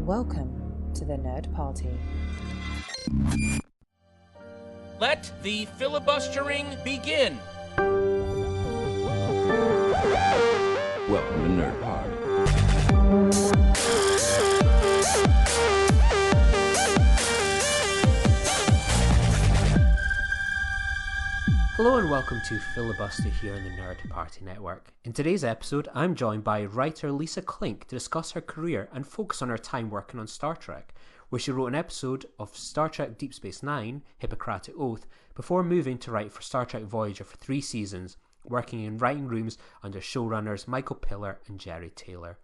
Welcome to the Nerd Party. Let the filibustering begin. Welcome to Nerd Party. Hello and welcome to Filibuster here on the Nerd Party Network. In today's episode, I'm joined by writer Lisa Klink to discuss her career and focus on her time working on Star Trek, where she wrote an episode of Star Trek Deep Space Nine, Hippocratic Oath, before moving to write for Star Trek Voyager for 3 seasons, working in writing rooms under showrunners Michael Piller and Jeri Taylor.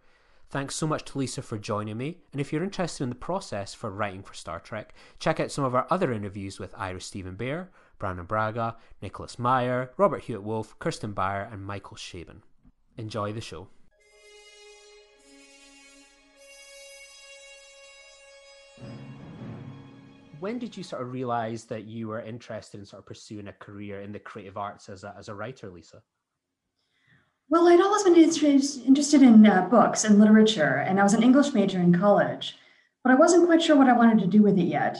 Thanks so much to Lisa for joining me, and if you're interested in the process for writing for Star Trek, check out some of our other interviews with Ira Stephen Bear, Brandon Braga, Nicholas Meyer, Robert Hewitt-Wolf, Kirsten Beyer, and Michael Shaban. Enjoy the show. When did you sort of realise that you were interested in sort of pursuing a career in the creative arts as a writer, Lisa? Well, I'd always been interested in books and literature, and I was an English major in college, but I wasn't quite sure what I wanted to do with it yet.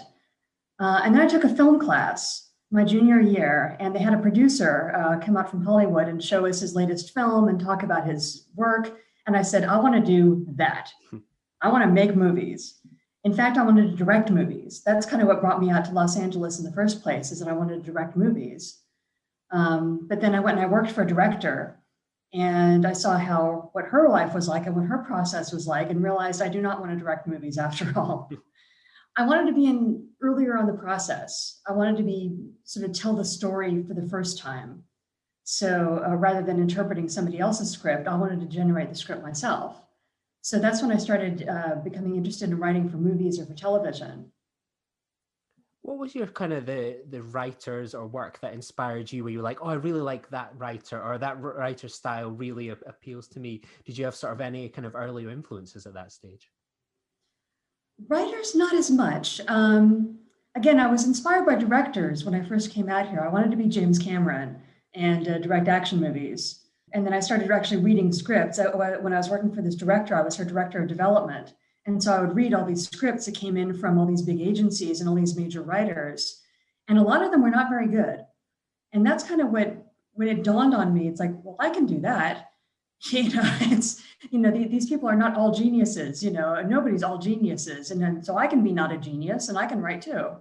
And then I took a film class my junior year, and they had a producer come out from Hollywood and show us his latest film and talk about his work. And I said, I want to do that. I want to make movies. In fact, I wanted to direct movies. That's kind of what brought me out to Los Angeles in the first place, is that I wanted to direct movies. But then I went and I worked for a director, and I saw what her life was like and what her process was like, and realized I do not want to direct movies after all. I wanted to be in earlier on the process. I wanted to be sort of tell the story for the first time. So rather than interpreting somebody else's script, I wanted to generate the script myself. So that's when I started becoming interested in writing for movies or for television. What was your kind of the writers or work that inspired you, where you were like, oh, I really like that writer, or that writer's style really appeals to me? Did you have sort of any kind of earlier influences at that stage? Writers, not as much. Again, I was inspired by directors when I first came out here. I wanted to be James Cameron and direct action movies. And then I started actually reading scripts. When I was working for this director, I was her director of development. And so I would read all these scripts that came in from all these big agencies and all these major writers. And a lot of them were not very good. And that's kind of when it dawned on me. It's like, well, I can do that. These people are not all geniuses, nobody's all geniuses. And then, so I can be not a genius and I can write too.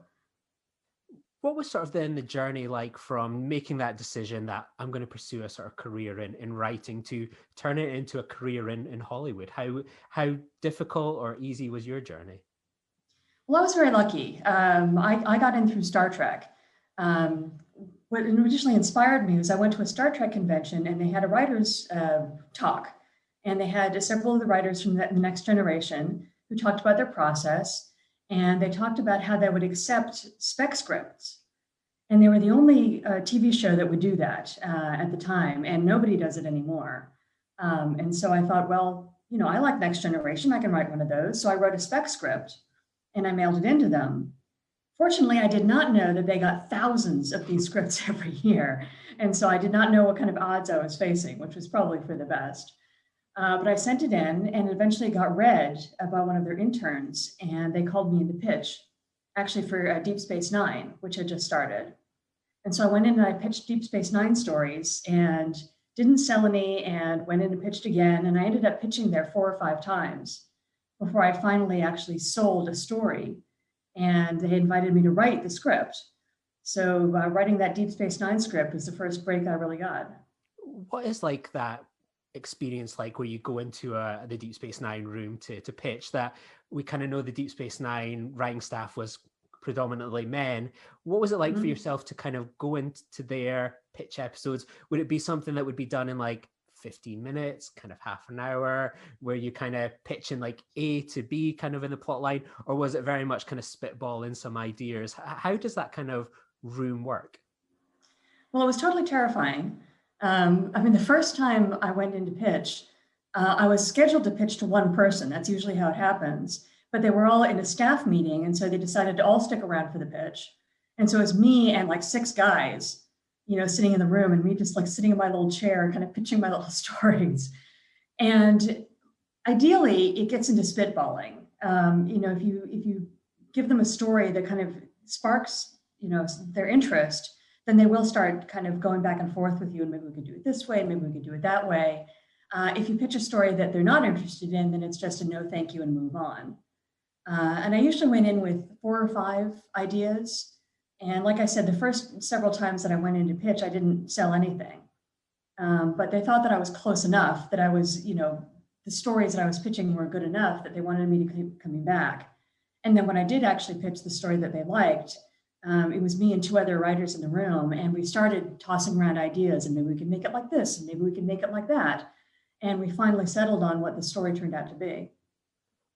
What was sort of then the journey like from making that decision that I'm going to pursue a sort of career in writing to turn it into a career in Hollywood? How difficult or easy was your journey? Well, I was very lucky. I got in through Star Trek. What originally inspired me was I went to a Star Trek convention and they had a writer's talk. And they had several of the writers from the Next Generation who talked about their process. And they talked about how they would accept spec scripts. And they were the only TV show that would do that at the time. And nobody does it anymore. And so I thought, well, I like Next Generation. I can write one of those. So I wrote a spec script and I mailed it into them. Fortunately, I did not know that they got thousands of these scripts every year. And so I did not know what kind of odds I was facing, which was probably for the best. But I sent it in and eventually got read by one of their interns. And they called me in to pitch, actually for Deep Space Nine, which had just started. And so I went in and I pitched Deep Space Nine stories and didn't sell any, and went in and pitched again. And I ended up pitching there 4 or 5 times before I finally actually sold a story. And they invited me to write the script. So writing that Deep Space Nine script was the first break I really got. What is like that experience like where you go into the Deep Space Nine room to pitch? That we kind of know the Deep Space Nine writing staff was predominantly men. What was it like for yourself to kind of go into their pitch episodes? Would it be something that would be done in like 15 minutes, kind of half an hour, where you kind of pitch in like A to B kind of in the plot line? Or was it very much kind of spitballing some ideas? How does that kind of room work? Well, it was totally terrifying. The first time I went in to pitch, I was scheduled to pitch to one person. That's usually how it happens. But they were all in a staff meeting. And so they decided to all stick around for the pitch. And so it was me and like 6 guys, sitting in the room, and me just like sitting in my little chair, kind of pitching my little stories. And ideally, it gets into spitballing. If you give them a story that kind of sparks, their interest, then they will start kind of going back and forth with you, and maybe we could do it this way, and maybe we could do it that way. If you pitch a story that they're not interested in, then it's just a no thank you and move on. And I usually went in with 4 or 5 ideas. And like I said, the first several times that I went in to pitch, I didn't sell anything. But they thought that I was close enough, that I was, the stories that I was pitching were good enough that they wanted me to keep coming back. And then when I did actually pitch the story that they liked, it was me and 2 other writers in the room, and we started tossing around ideas, and maybe we could make it like this, and maybe we could make it like that. And we finally settled on what the story turned out to be.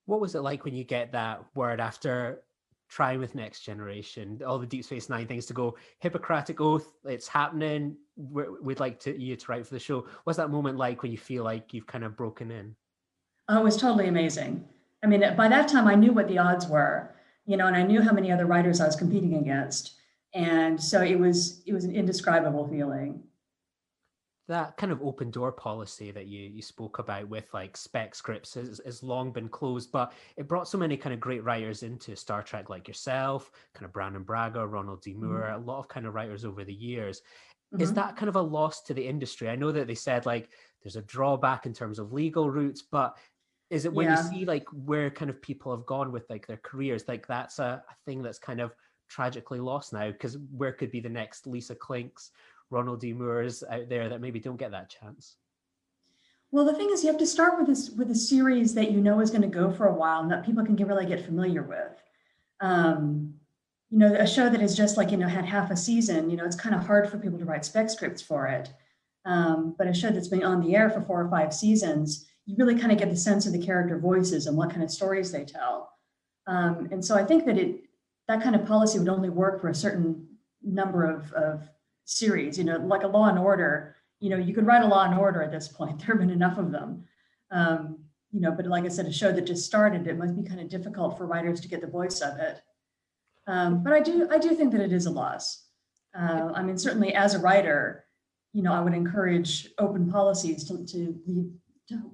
What was it like when you get that word after trying with Next Generation, all the Deep Space Nine things, to go Hippocratic Oath, it's happening, we'd like you to write for the show? What's that moment like when you feel like you've kind of broken in? Oh, it was totally amazing. I mean, by that time I knew what the odds were, and I knew how many other writers I was competing against. And so it was an indescribable feeling. That kind of open door policy that you spoke about with like spec scripts has long been closed, but it brought so many kind of great writers into Star Trek, like yourself, kind of Brandon Braga, Ronald D. Moore, a lot of kind of writers over the years. Is that kind of a loss to the industry? I know that they said like there's a drawback in terms of legal routes, but is it when you see like where kind of people have gone with like their careers, like that's a thing that's kind of tragically lost now? Because where could be the next Lisa Klinks, Ronald D. Moores out there that maybe don't get that chance? Well, the thing is, you have to start with a series that is going to go for a while and that people can really get familiar with. A show that is just like, had half a season, it's kind of hard for people to write spec scripts for it. But a show that's been on the air for 4 or 5 seasons, you really kind of get the sense of the character voices and what kind of stories they tell. And so I think that that kind of policy would only work for a certain number of series, like a Law and Order. You could write a Law and Order at this point. There have been enough of them. But like I said, a show that just started, it must be kind of difficult for writers to get the voice of it. But I do think that it is a loss. I mean, certainly as a writer, I would encourage open policies to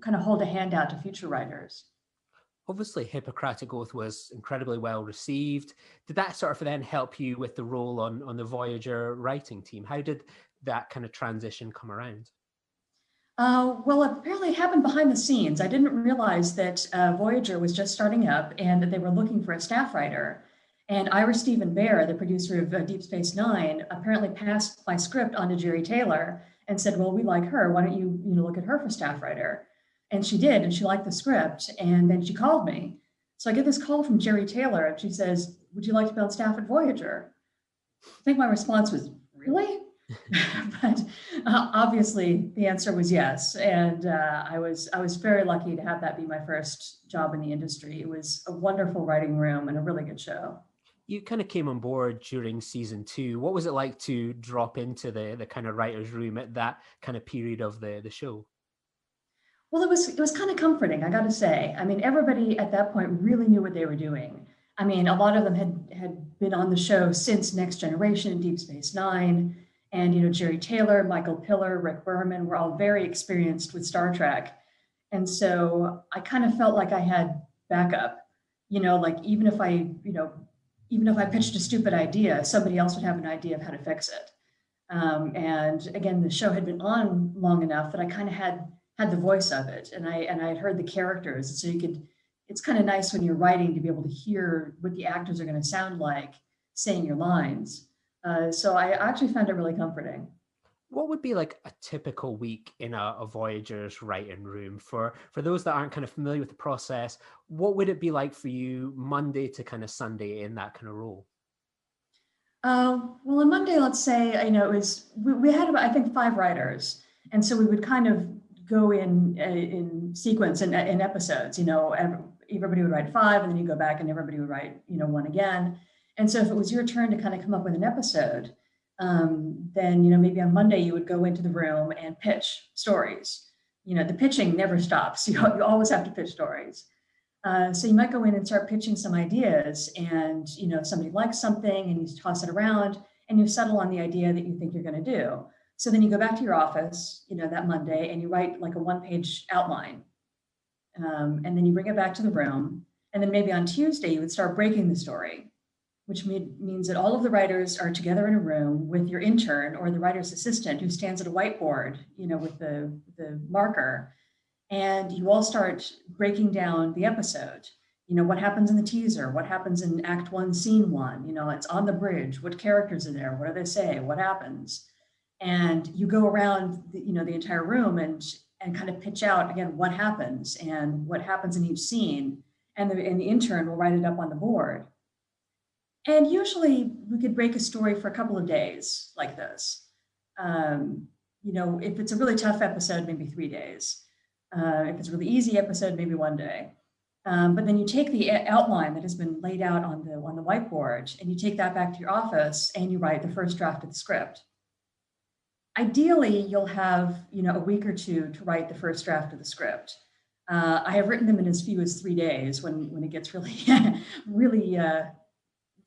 kind of hold a hand out to future writers. Obviously, Hippocratic Oath was incredibly well received. Did that sort of then help you with the role on the Voyager writing team? How did that kind of transition come around? Well, apparently it happened behind the scenes. I didn't realize that Voyager was just starting up and that they were looking for a staff writer. And Ira Stephen Bear, the producer of Deep Space Nine, apparently passed my script on to Jeri Taylor and said, well, we like her. Why don't you look at her for staff writer? And she did, and she liked the script. And then she called me. So I get this call from Jeri Taylor, and she says, would you like to be on staff at Voyager? I think my response was, really? But obviously the answer was yes. And I was very lucky to have that be my first job in the industry. It was a wonderful writing room and a really good show. You kind of came on board during season 2. What was it like to drop into the kind of writer's room at that kind of period of the show? Well, it was kind of comforting, I got to say. I mean, everybody at that point really knew what they were doing. I mean, a lot of them had been on the show since Next Generation and Deep Space Nine. And, Jeri Taylor, Michael Piller, Rick Berman were all very experienced with Star Trek. And so I kind of felt like I had backup, like even if I pitched a stupid idea, somebody else would have an idea of how to fix it. And again, the show had been on long enough that I kind of had the voice of it, and I had heard the characters. So it's kind of nice when you're writing to be able to hear what the actors are going to sound like saying your lines. So I actually found it really comforting. What would be like a typical week in a Voyager's writing room for those that aren't kind of familiar with the process? What would it be like for you Monday to kind of Sunday in that kind of role? Well, on Monday, let's say, we had about, I think, 5 writers. And so we would kind of go in sequence in episodes, everybody would write 5 and then you go back and everybody would write, 1 again. And so if it was your turn to kind of come up with an episode, then, maybe on Monday you would go into the room and pitch stories. The pitching never stops. You always have to pitch stories. So you might go in and start pitching some ideas and, if somebody likes something and you toss it around and you settle on the idea that you think you're going to do. So then you go back to your office, that Monday, and you write like a 1-page outline. And then you bring it back to the room And then maybe on Tuesday, you would start breaking the story, which means that all of the writers are together in a room with your intern or the writer's assistant who stands at a whiteboard, with the marker. And you all start breaking down the episode. What happens in the teaser? What happens in Act 1, Scene 1? It's on the bridge. What characters are there? What do they say? What happens? And you go around, the entire room and kind of pitch out, again, what happens and what happens in each scene. And the intern will write it up on the board. And usually we could break a story for a couple of days like this. If it's a really tough episode, maybe 3 days. If it's a really easy episode, maybe 1 day. But then you take the outline that has been laid out on the whiteboard and you take that back to your office and you write the first draft of the script. Ideally, you'll have a week or two to write the first draft of the script. I have written them in as few as 3 days when it gets really, really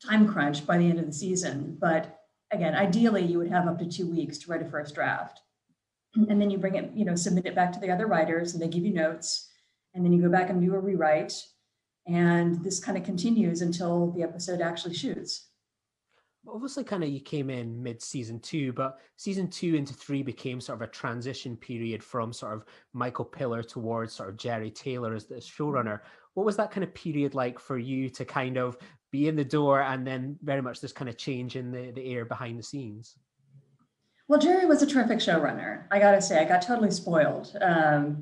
time crunched by the end of the season. But again, ideally, you would have up to 2 weeks to write a first draft. And then you bring it, submit it back to the other writers and they give you notes. And then you go back and do a rewrite. And this kind of continues until the episode actually shoots. Obviously, kind of you came in mid-season 2, but season 2 into 3 became sort of a transition period from sort of Michael Piller towards sort of Jeri Taylor as the showrunner. What was that kind of period like for you to kind of be in the door and then very much this kind of change in the air behind the scenes? Well, Jeri was a terrific showrunner. I got to say, I got totally spoiled. I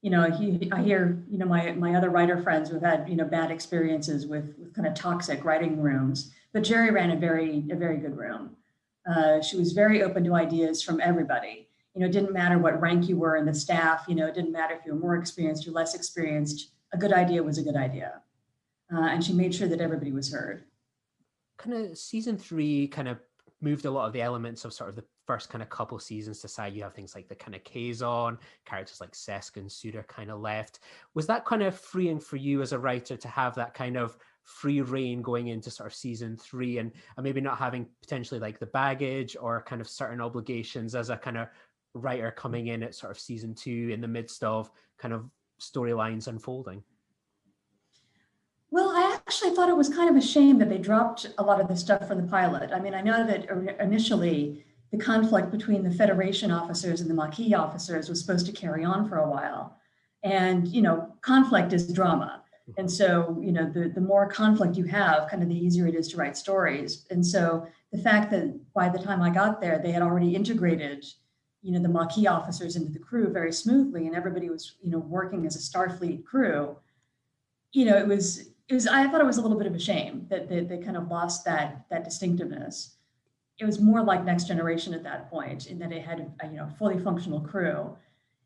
hear, my other writer friends who've had, bad experiences with kind of toxic writing rooms. But Jeri ran a very good room. She was very open to ideas from everybody. It didn't matter what rank you were in the staff. It didn't matter if you were more experienced or less experienced. A good idea was a good idea. And she made sure that everybody was heard. Kind of season 3 kind of moved a lot of the elements of sort of the first kind of couple seasons to side. You have things like the kind of Kazon, characters like Sesk and Suda kind of left. Was that kind of freeing for you as a writer to have that kind of free reign going into sort of season 3 and maybe not having potentially like the baggage or kind of certain obligations as a kind of writer coming in at sort of season 2 in the midst of kind of storylines unfolding? Well, I actually thought it was kind of a shame that they dropped a lot of the stuff from the pilot. I mean, I know that initially the conflict between the Federation officers and the Maquis officers was supposed to carry on for a while. And, conflict is drama. And so, the more conflict you have, kind of the easier it is to write stories. And so the fact that by the time I got there, they had already integrated, the Maquis officers into the crew very smoothly, and everybody was, working as a Starfleet crew, I thought it was a little bit of a shame that they kind of lost that distinctiveness. It was more like Next Generation at that point, in that it had a fully functional crew.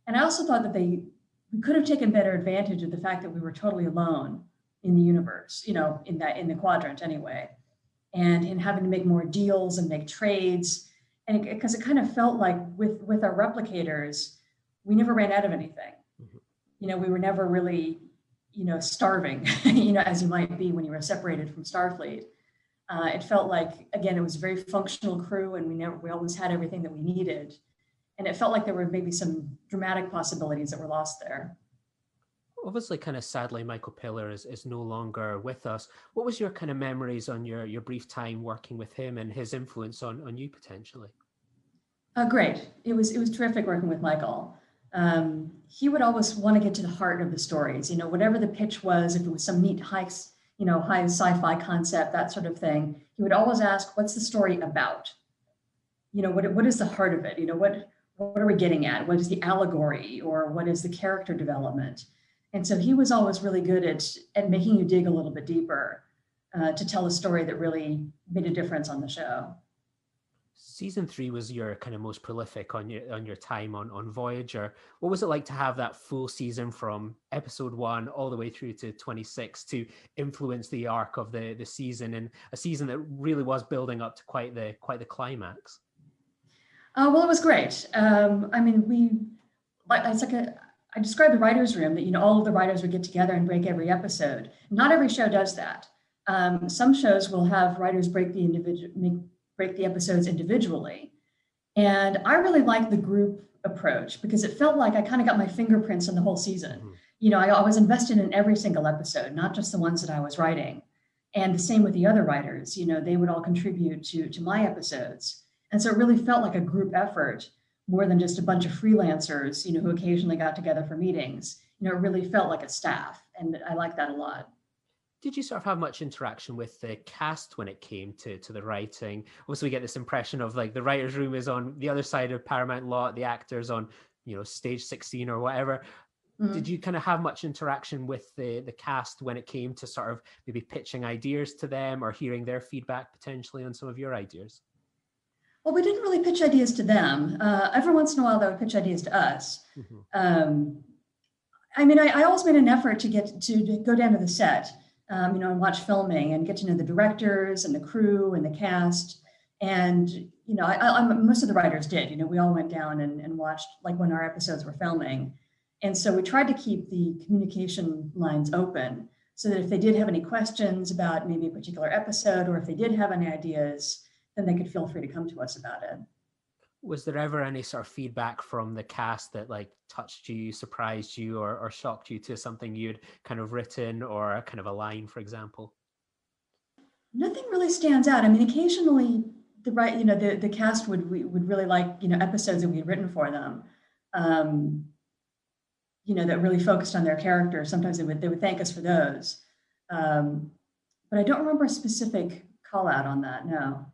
And I also thought that we could have taken better advantage of the fact that we were totally alone in the universe, in the quadrant anyway, and in having to make more deals and make trades. And because it kind of felt like with our replicators, we never ran out of anything. Mm-hmm. We were never really, starving, as you might be when you were separated from Starfleet. It felt like, again, it was a very functional crew and we always had everything that we needed. And it felt like there were maybe some dramatic possibilities that were lost there. Obviously, kind of sadly, Michael Piller is no longer with us. What was your kind of memories on your brief time working with him and his influence on you potentially? Great. It was terrific working with Michael. He would always want to get to the heart of the stories, whatever the pitch was, if it was some neat high sci-fi concept, that sort of thing. He would always ask, what's the story about? What is the heart of it? What are we getting at? What is the allegory, or what is the character development? And so he was always really good at making you dig a little bit deeper to tell a story that really made a difference on the show. Season 3 was your kind of most prolific on your time on Voyager. What was it like to have that full season from episode 1 all the way through to 26 to influence the arc of the season, and a season that really was building up to quite the climax? Well, it was great. I described the writer's room that, all of the writers would get together and break every episode. Not every show does that. Some shows will have writers break the episodes individually. And I really liked the group approach because it felt like I kind of got my fingerprints on the whole season. I was invested in every single episode, not just the ones that I was writing. And the same with the other writers, they would all contribute to my episodes. And so it really felt like a group effort more than just a bunch of freelancers, who occasionally got together for meetings. It really felt like a staff, and I like that a lot. Did you sort of have much interaction with the cast when it came to the writing? Also, we get this impression of like the writer's room is on the other side of Paramount Lot, the actors on, stage 16 or whatever. Mm-hmm. Did you kind of have much interaction with the cast when it came to sort of maybe pitching ideas to them or hearing their feedback potentially on some of your ideas? Well, we didn't really pitch ideas to them. Every once in a while, they would pitch ideas to us. Mm-hmm. I always made an effort to go down to the set, and watch filming and get to know the directors and the crew and the cast. And, most of the writers did, we all went down and watched like when our episodes were filming. And so we tried to keep the communication lines open so that if they did have any questions about maybe a particular episode, or if they did have any ideas, then they could feel free to come to us about it. Was there ever any sort of feedback from the cast that like touched you, surprised you, or shocked you to something you'd kind of written, or kind of a line, for example? Nothing really stands out. Occasionally the cast would really like, episodes that we had written for them, that really focused on their characters. Sometimes they would thank us for those. But I don't remember a specific call out on that, no.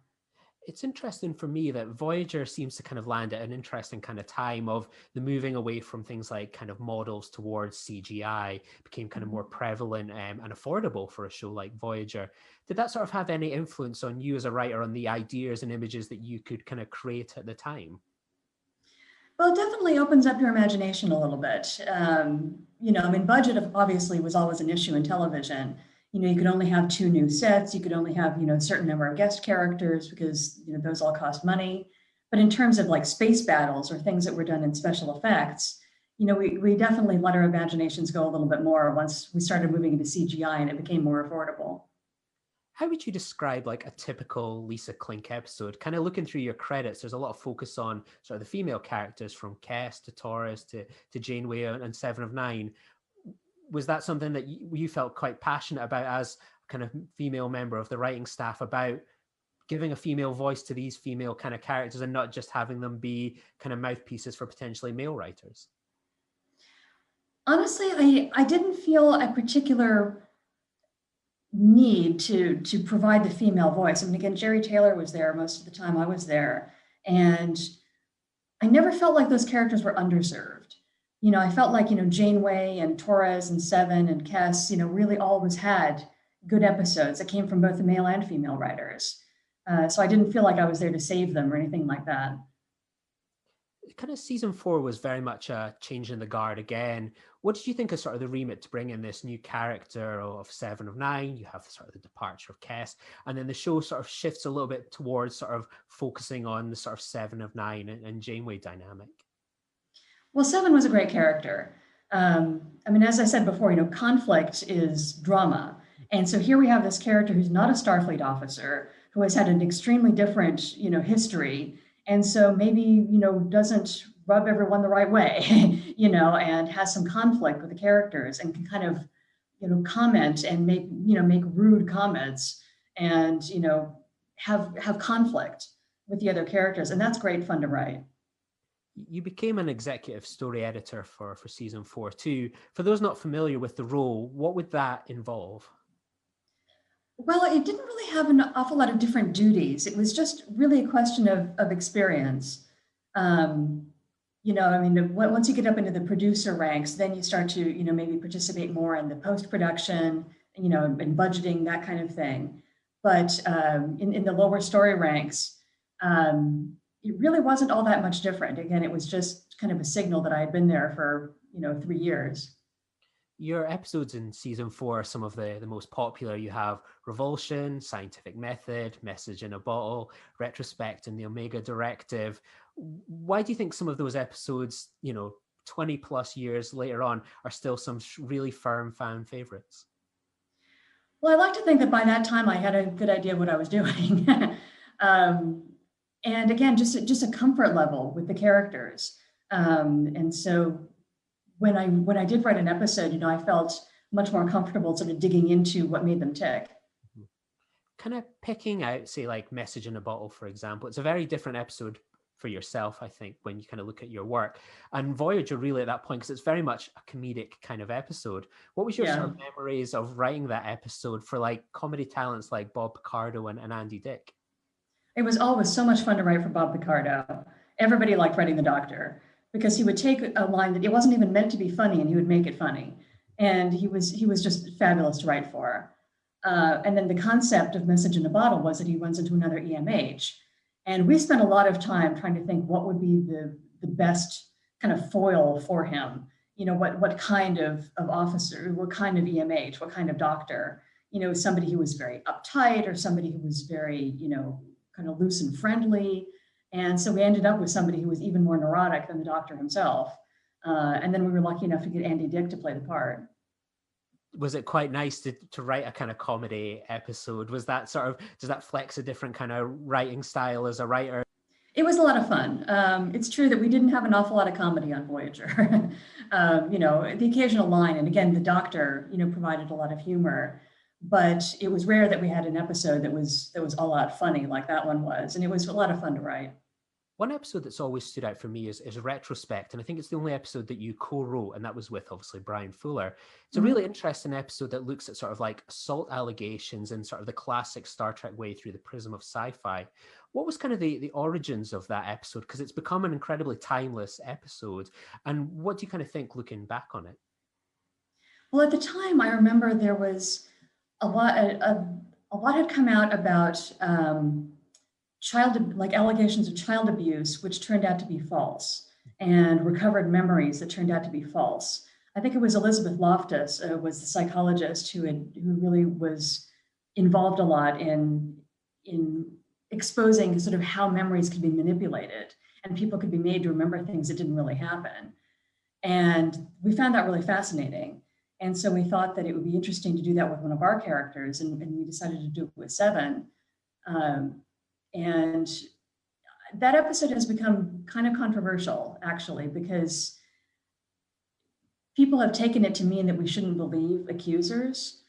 It's interesting for me that Voyager seems to kind of land at an interesting kind of time of the moving away from things like kind of models towards CGI became kind of more prevalent and affordable for a show like Voyager. Did that sort of have any influence on you as a writer on the ideas and images that you could kind of create at the time? Well, it definitely opens up your imagination a little bit. Budget obviously was always an issue in television. You could only have 2 new sets. You could only have, a certain number of guest characters because, those all cost money. But in terms of like space battles or things that were done in special effects, we definitely let our imaginations go a little bit more once we started moving into CGI and it became more affordable. How would you describe like a typical Lisa Klink episode? Kind of looking through your credits, there's a lot of focus on sort of the female characters from Kes to Torres to Janeway and 7 of 9. Was that something that you felt quite passionate about as kind of female member of the writing staff, about giving a female voice to these female kind of characters and not just having them be kind of mouthpieces for potentially male writers? Honestly, I didn't feel a particular need to provide the female voice. Again, Jeri Taylor was there most of the time I was there. And I never felt like those characters were underserved. I felt like, Janeway and Torres and 7 and Kes, really always had good episodes that came from both the male and female writers. So I didn't feel like I was there to save them or anything like that. Kind of season 4 was very much a change in the guard again. What did you think of sort of the remit to bring in this new character of 7 of 9? You have sort of the departure of Kes, and then the show sort of shifts a little bit towards sort of focusing on the sort of 7 of 9 and Janeway dynamic. Well, 7 was a great character. As I said before, conflict is drama. And so here we have this character who's not a Starfleet officer, who has had an extremely different, history. And so maybe, doesn't rub everyone the right way, and has some conflict with the characters and can kind of, comment and make rude comments and, have conflict with the other characters. And that's great fun to write. You became an executive story editor for season 4 too. For those not familiar with the role, what would that involve? Well, it didn't really have an awful lot of different duties. It was just really a question of experience. Once you get up into the producer ranks, then you start to, maybe participate more in the post-production, and budgeting, that kind of thing. But in the lower story ranks, it really wasn't all that much different. Again, it was just kind of a signal that I had been there for, 3 years. Your episodes in season 4 are some of the most popular. You have Revulsion, Scientific Method, Message in a Bottle, Retrospect, and the Omega Directive. Why do you think some of those episodes, 20 plus years later on, are still some really firm fan favorites? Well, I like to think that by that time I had a good idea of what I was doing. And again, just a comfort level with the characters. And so when I did write an episode, I felt much more comfortable sort of digging into what made them tick. Kind of picking out, say, like Message in a Bottle, for example. It's a very different episode for yourself, I think, when you kind of look at your work. And Voyager really at that point, because it's very much a comedic kind of episode. What was your sort of memories of writing that episode for like comedy talents like Bob Picardo and Andy Dick? It was always so much fun to write for Bob Picardo. Everybody liked writing the Doctor because he would take a line that it wasn't even meant to be funny and he would make it funny. And he was just fabulous to write for. And then the concept of Message in a Bottle was that he runs into another EMH. And we spent a lot of time trying to think what would be the best kind of foil for him. What kind of officer, what kind of EMH, what kind of doctor, somebody who was very uptight or somebody who was very, kind of loose and friendly. And so we ended up with somebody who was even more neurotic than the Doctor himself. And then we were lucky enough to get Andy Dick to play the part. Was it quite nice to write a kind of comedy episode? Was that does that flex a different kind of writing style as a writer? It was a lot of fun. It's true that we didn't have an awful lot of comedy on Voyager. The occasional line, and again, the Doctor, provided a lot of humor, but it was rare that we had an episode that was all out funny like that one was, and it was a lot of fun to write. One episode that's always stood out for me is Retrospect, and I think it's the only episode that you co-wrote, and that was with obviously Brian Fuller. It's a really interesting episode that looks at sort of like assault allegations in sort of the classic Star Trek way through the prism of sci-fi. What was kind of the origins of that episode? Because it's become an incredibly timeless episode, and what do you kind of think looking back on it? Well, at the time, I remember there was a lot had come out about allegations of child abuse, which turned out to be false, and recovered memories that turned out to be false. I think it was Elizabeth Loftus was the psychologist who really was involved a lot in exposing sort of how memories could be manipulated and people could be made to remember things that didn't really happen. And we found that really fascinating. And so we thought that it would be interesting to do that with one of our characters, and we decided to do it with Seven. And that episode has become kind of controversial, actually, because people have taken it to mean that we shouldn't believe accusers,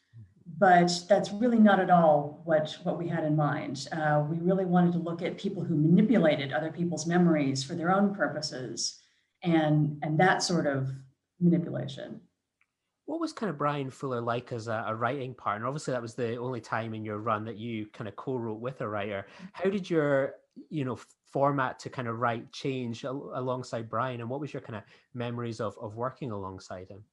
but that's really not at all what we had in mind. We really wanted to look at people who manipulated other people's memories for their own purposes, and that sort of manipulation. What was kind of Brian Fuller like as a writing partner? Obviously, that was the only time in your run that you kind of co-wrote with a writer. How did your, format to kind of write change alongside Brian? And what was your kind of memories of working alongside him?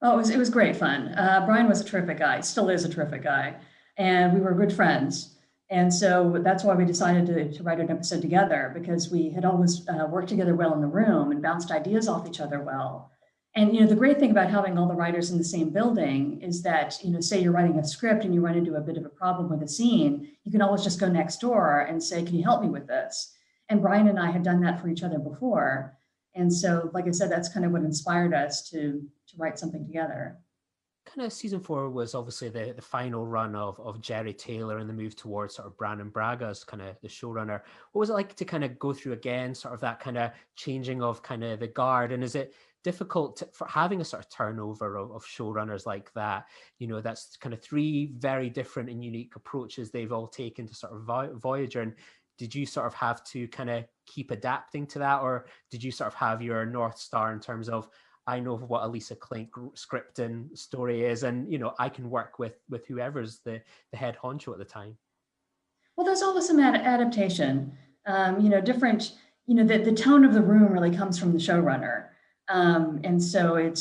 Oh, it was great fun. Brian was a terrific guy, still is a terrific guy. And we were good friends. And so that's why we decided to write an episode together, because we had always worked together well in the room and bounced ideas off each other well. And, the great thing about having all the writers in the same building is that, say you're writing a script and you run into a bit of a problem with a scene, you can always just go next door and say, can you help me with this? And Brian and I had done that for each other before. And so, like I said, that's kind of what inspired us to write something together. Kind of season 4 was obviously the final run of Jeri Taylor and the move towards sort of Brannon Braga as kind of the showrunner. What was it like to kind of go through again, sort of that kind of changing of kind of the guard? And is it difficult for having a sort of turnover of showrunners like that? That's kind of 3 very different and unique approaches they've all taken to sort of Voyager. And did you sort of have to kind of keep adapting to that, or did you sort of have your North Star in terms of, I know what a Lisa Klink script and story is, and I can work with whoever's the head honcho at the time? Well, there's always some adaptation. Different. The tone of the room really comes from the showrunner, and so it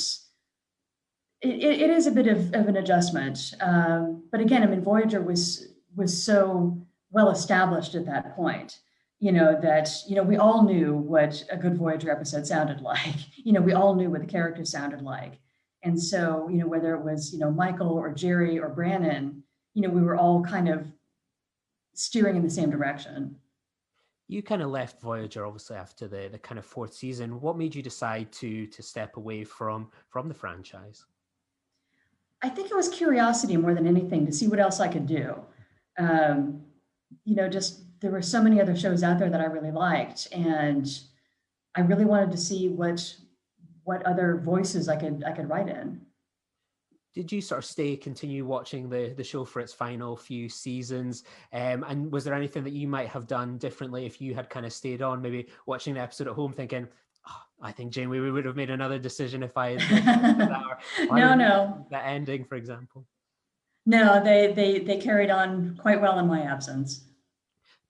is a bit of an adjustment. But again, I mean, Voyager was so well established at that point. That, we all knew what a good Voyager episode sounded like. We all knew what the characters sounded like. And so, whether it was, Michael or Jeri or Brannon, we were all kind of steering in the same direction. You kind of left Voyager, obviously, after the kind of 4th season. What made you decide to step away from the franchise? I think it was curiosity more than anything, to see what else I could do. There were so many other shows out there that I really liked, and I really wanted to see what what other voices I could write in. Did you sort of continue watching the show for its final few seasons? And was there anything that you might have done differently if you had kind of stayed on, maybe watching the episode at home thinking, oh, I think Janeway would have made another decision if I had that, or No. That ending, for example. No, they carried on quite well in my absence.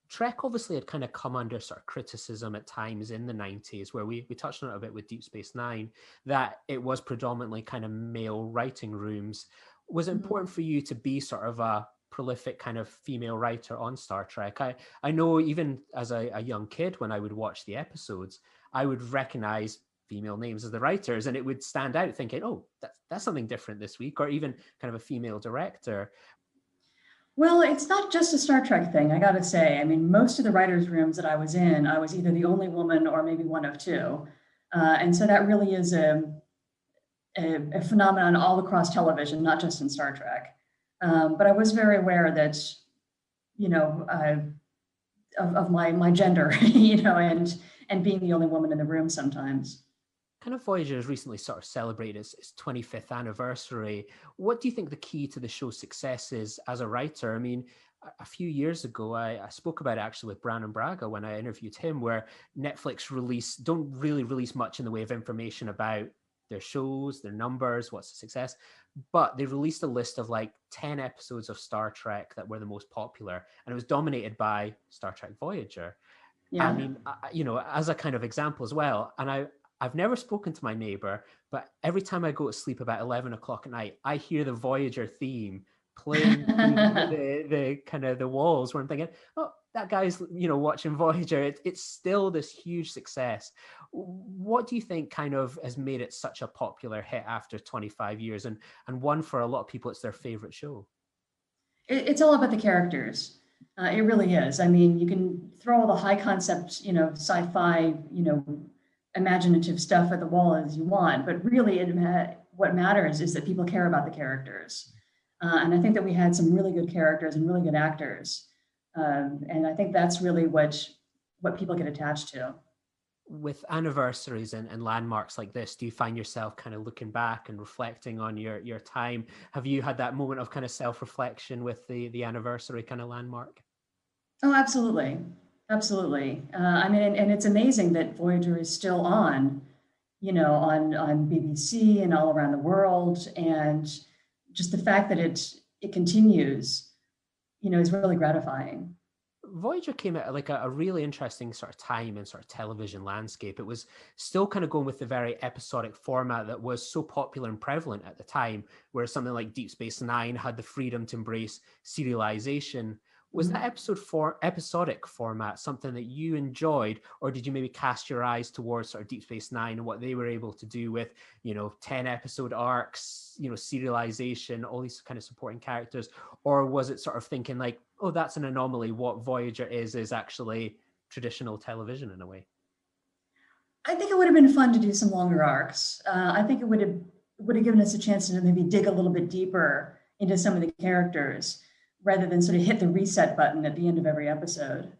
Trek obviously had kind of come under sort of criticism at times in the 90s, where we touched on it a bit with Deep Space Nine, that it was predominantly kind of male writing rooms. Was it important for you to be sort of a prolific kind of female writer on Star Trek? I know even as a young kid, when I would watch the episodes, I would recognize female names as the writers, and it would stand out thinking, oh, that's something different this week, or even kind of a female director. Well, it's not just a Star Trek thing, I got to say. I mean, most of the writers' rooms that I was in, I was either the only woman or maybe one of two. And so that really is a phenomenon all across television, not just in Star Trek. But I was very aware that, of my gender, and being the only woman in the room sometimes. Kind of Voyager has recently sort of celebrated its 25th anniversary. What do you think the key to the show's success is as a writer? I mean, a few years ago, I spoke about it actually with Brannon Braga when I interviewed him, where Netflix don't really release much in the way of information about their shows, their numbers, what's the success. But they released a list of like 10 episodes of Star Trek that were the most popular, and it was dominated by Star Trek Voyager. Yeah. I mean, as a kind of example as well, and I've never spoken to my neighbor, but every time I go to sleep about 11 o'clock at night, I hear the Voyager theme playing the kind of the walls, where I'm thinking, oh, that guy's, watching Voyager. It's still this huge success. What do you think kind of has made it such a popular hit after 25 years? And one, for a lot of people, it's their favorite show. It's all about the characters. It really is. I mean, you can throw all the high concept, sci-fi, imaginative stuff at the wall as you want, but really what matters is that people care about the characters. And I think that we had some really good characters and really good actors. And I think that's really what people get attached to. With anniversaries and landmarks like this, do you find yourself kind of looking back and reflecting on your time? Have you had that moment of kind of self-reflection with the anniversary kind of landmark? Oh, absolutely. Absolutely. I mean, and it's amazing that Voyager is still on, on BBC and all around the world. And just the fact that it continues, is really gratifying. Voyager came at like a really interesting sort of time in sort of television landscape. It was still kind of going with the very episodic format that was so popular and prevalent at the time, where something like Deep Space Nine had the freedom to embrace serialization. Was that episodic format something that you enjoyed, or did you maybe cast your eyes towards sort of Deep Space Nine and what they were able to do with, 10 episode arcs, serialization, all these kind of supporting characters? Or was it sort of thinking like, oh, that's an anomaly. What Voyager is actually traditional television in a way? I think it would have been fun to do some longer arcs. I think it would have given us a chance to maybe dig a little bit deeper into some of the characters, rather than sort of hit the reset button at the end of every episode.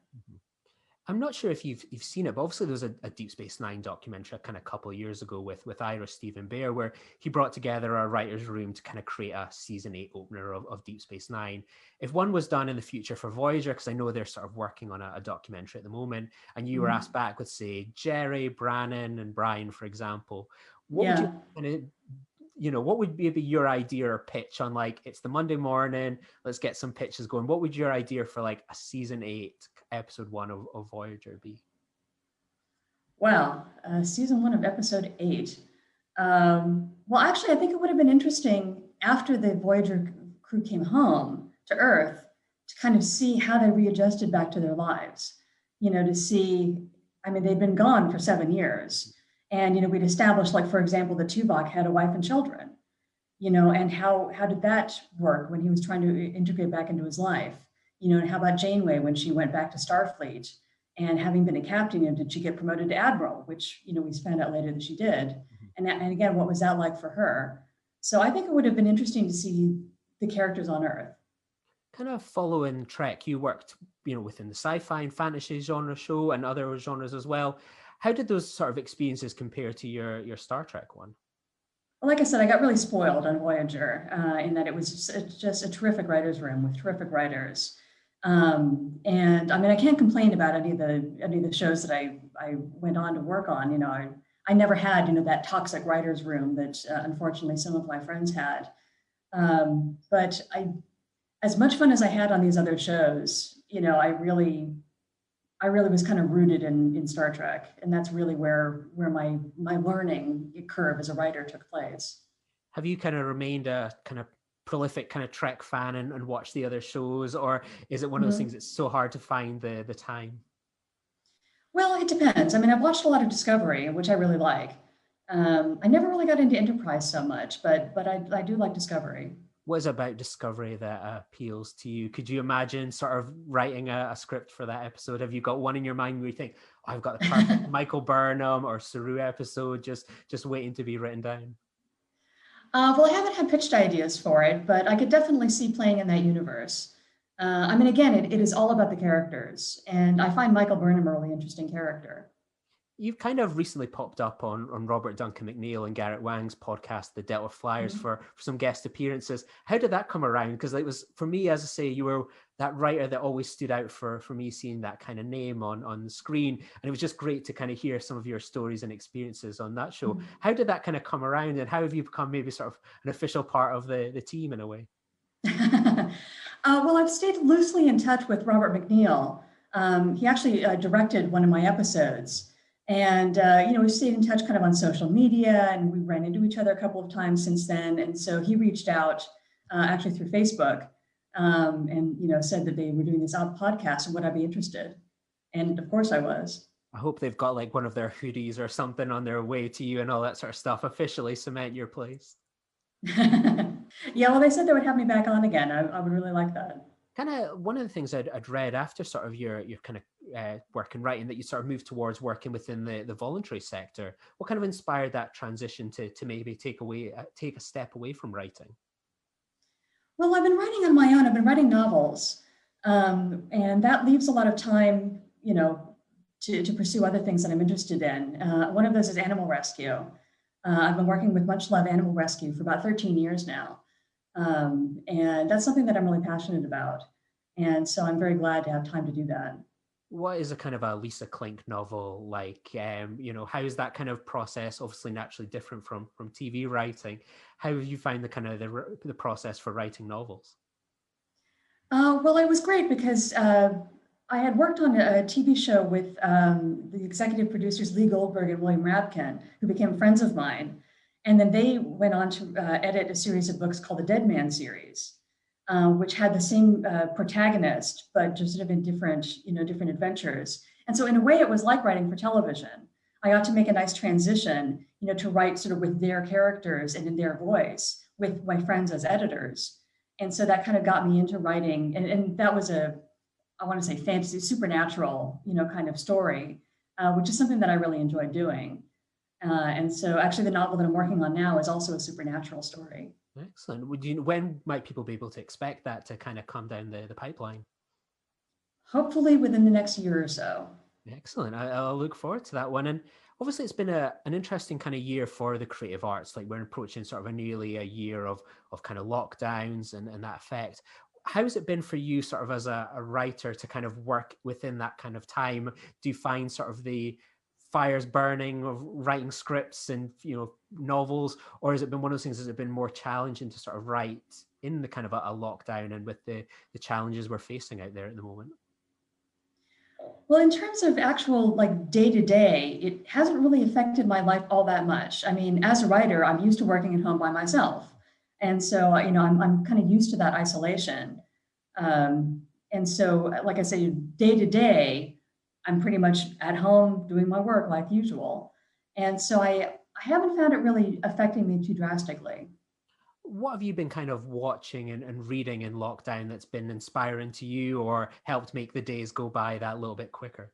I'm not sure if you've seen it, but obviously there was a Deep Space Nine documentary kind of a couple of years ago with Ira Stephen Bear, where he brought together a writer's room to kind of create a season 8 opener of Deep Space Nine. If one was done in the future for Voyager, because I know they're sort of working on a documentary at the moment, and you were asked back with, say, Jeri, Brannon, and Brian, for example, what would you kind of what would be your idea or pitch on, like, it's the Monday morning, let's get some pitches going? What would your idea for like a season 8, episode 1 of Voyager be? Wow, season 1 of episode 8. Well, actually, I think it would have been interesting after the Voyager crew came home to Earth to kind of see how they readjusted back to their lives. To see, I mean, they'd been gone for 7 years. And, we'd established, like, for example, the Tuvok had a wife and children, and how did that work when he was trying to integrate back into his life? And how about Janeway when she went back to Starfleet, and having been a captain, did she get promoted to admiral, which, we found out later that she did. And again, what was that like for her? So I think it would have been interesting to see the characters on Earth. Kind of following Trek, you worked, within the sci-fi and fantasy genre show and other genres as well. How did those sort of experiences compare to your Star Trek one? Well, like I said, I got really spoiled on Voyager in that it was just a terrific writer's room with terrific writers. And I mean, I can't complain about any of the shows that I went on to work on. You know, I never had, you know, that toxic writer's room that unfortunately some of my friends had. But as much fun as I had on these other shows, you know, I really was kind of rooted in Star Trek, and that's really where my learning curve as a writer took place. Have you kind of remained a kind of prolific kind of Trek fan and watched the other shows, or is it one of those things that's so hard to find the time? Well, it depends. I mean, I've watched a lot of Discovery, which I really like. I never really got into Enterprise so much, but I do like Discovery. What is it about Discovery that appeals to you? Could you imagine sort of writing a script for that episode? Have you got one in your mind where you think, oh, I've got the perfect Michael Burnham or Saru episode just waiting to be written down? Well, I haven't had pitched ideas for it, but I could definitely see playing in that universe. I mean, again, it is all about the characters, and I find Michael Burnham a really interesting character. You've kind of recently popped up on Robert Duncan McNeil and Garrett Wang's podcast, The Delta Flyers, for some guest appearances. How did that come around? Because it was, for me, as I say, you were that writer that always stood out for me seeing that kind of name on the screen. And it was just great to kind of hear some of your stories and experiences on that show. How did that kind of come around, and how have you become maybe sort of an official part of the team in a way? Well, I've stayed loosely in touch with Robert McNeil. He actually directed one of my episodes. And, you know, we stayed in touch kind of on social media, and we ran into each other a couple of times since then. And so he reached out actually through Facebook and, you know, said that they were doing this podcast and would I be interested? And of course I was. I hope they've got like one of their hoodies or something on their way to you and all that sort of stuff, officially cement your place. Yeah, well, they said they would have me back on again. I would really like that. Kind of one of the things I'd read after sort of your kind of work and writing that you sort of moved towards working within the voluntary sector. What kind of inspired that transition to maybe take a step away from writing? Well, I've been writing on my own. I've been writing novels, and that leaves a lot of time, you know, to pursue other things that I'm interested in. One of those is animal rescue. I've been working with Much Love Animal Rescue for about 13 years now. And that's something that I'm really passionate about. And so I'm very glad to have time to do that. What is a kind of a Lisa Klink novel like? You know, how is that kind of process obviously naturally different from TV writing? How have you found the kind of the process for writing novels? Well, it was great because I had worked on a TV show with the executive producers Lee Goldberg and William Rabkin, who became friends of mine. And then they went on to edit a series of books called the Dead Man series, which had the same protagonist, but just sort of in different adventures. And so in a way, it was like writing for television. I got to make a nice transition, you know, to write sort of with their characters and in their voice with my friends as editors. And so that kind of got me into writing. And that was I want to say fantasy, supernatural, you know, kind of story, which is something that I really enjoyed doing. And so actually the novel that I'm working on now is also a supernatural story. Excellent. When might people be able to expect that to kind of come down the pipeline? Hopefully within the next year or so. Excellent. I'll look forward to that one. And obviously it's been an interesting kind of year for the creative arts. Like we're approaching sort of nearly a year of kind of lockdowns and that effect. How has it been for you sort of as a writer to kind of work within that kind of time? Do you find sort of the fires burning of writing scripts and, you know, novels, or has it been one of those things, has it been more challenging to sort of write in the kind of a lockdown and with the challenges we're facing out there at the moment? Well, in terms of actual like day to day, it hasn't really affected my life all that much. I mean, as a writer, I'm used to working at home by myself. And so, you know, I'm kind of used to that isolation. And so, like I say, day to day, I'm pretty much at home doing my work like usual. And so I haven't found it really affecting me too drastically. What have you been kind of watching and reading in lockdown that's been inspiring to you or helped make the days go by that little bit quicker?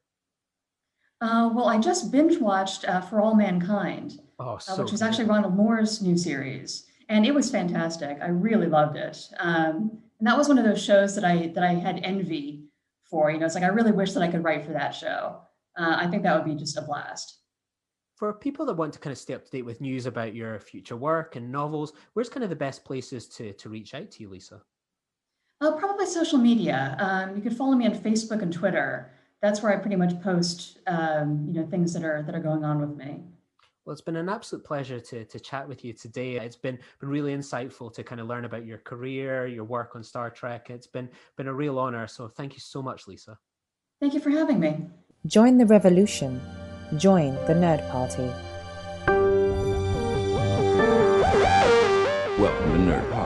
Well, I just binge watched For All Mankind, which was actually Ronald Moore's new series. And it was fantastic. I really loved it. And that was one of those shows that I had envy for. You know, it's like I really wish that I could write for that show. I think that would be just a blast. For people that want to kind of stay up to date with news about your future work and novels, where's kind of the best places to reach out to you, Lisa? Probably social media. You could follow me on Facebook and Twitter. That's where I pretty much post, things that are going on with me. Well, it's been an absolute pleasure to chat with you today. It's been really insightful to kind of learn about your career, your work on Star Trek. It's been a real honor. So thank you so much, Lisa. Thank you for having me. Join the revolution. Join the Nerd Party. Welcome to Nerd Party.